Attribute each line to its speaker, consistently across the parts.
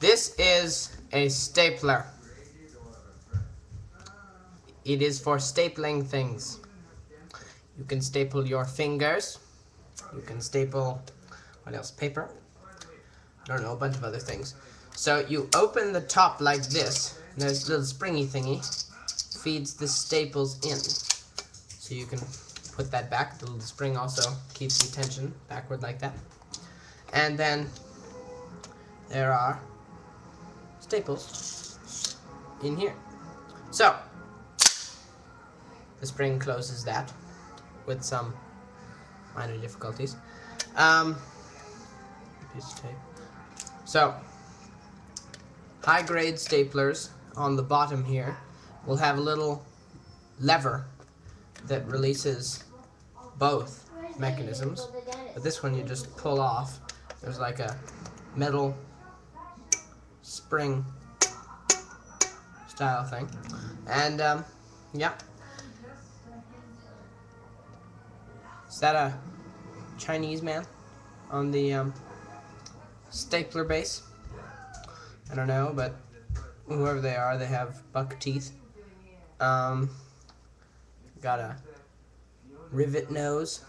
Speaker 1: This is a stapler. It is for stapling things. You can staple your fingers. You can staple, what else? Paper? I don't know, a bunch of other things. So you open the top like this. And there's a little springy thingy. Feeds the staples in. So you can put that back. The little spring also keeps the tension backward like that. And then there are staples in here. So the spring closes that with some minor difficulties. Piece of tape. So high-grade staplers on the bottom here will have a little lever that releases both mechanisms, but this one you just pull off. There's like a metal spring style thing, and yeah. Is that a Chinese man on the stapler base? I don't know, but whoever they are, they have buck teeth. Got a rivet nose.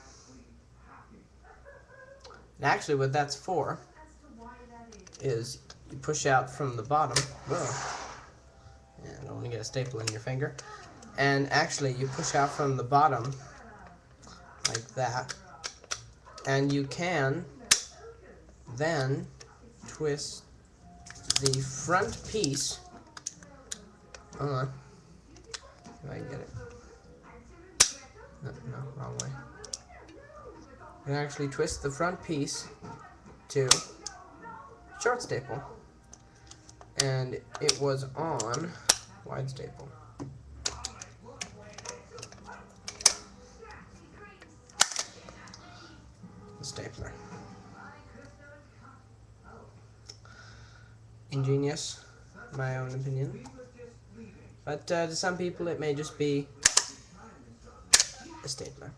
Speaker 1: And actually what that's for is you push out from the bottom. Whoa. Yeah, I don't want to get a staple in your finger. And actually you push out from the bottom like that. And you can then twist the front piece. Hold on. If I can get it. No, wrong way. You can actually twist the front piece to short staple. And it was on wide staple. The stapler. Ingenious, in my own opinion. But to some people it may just be a stapler.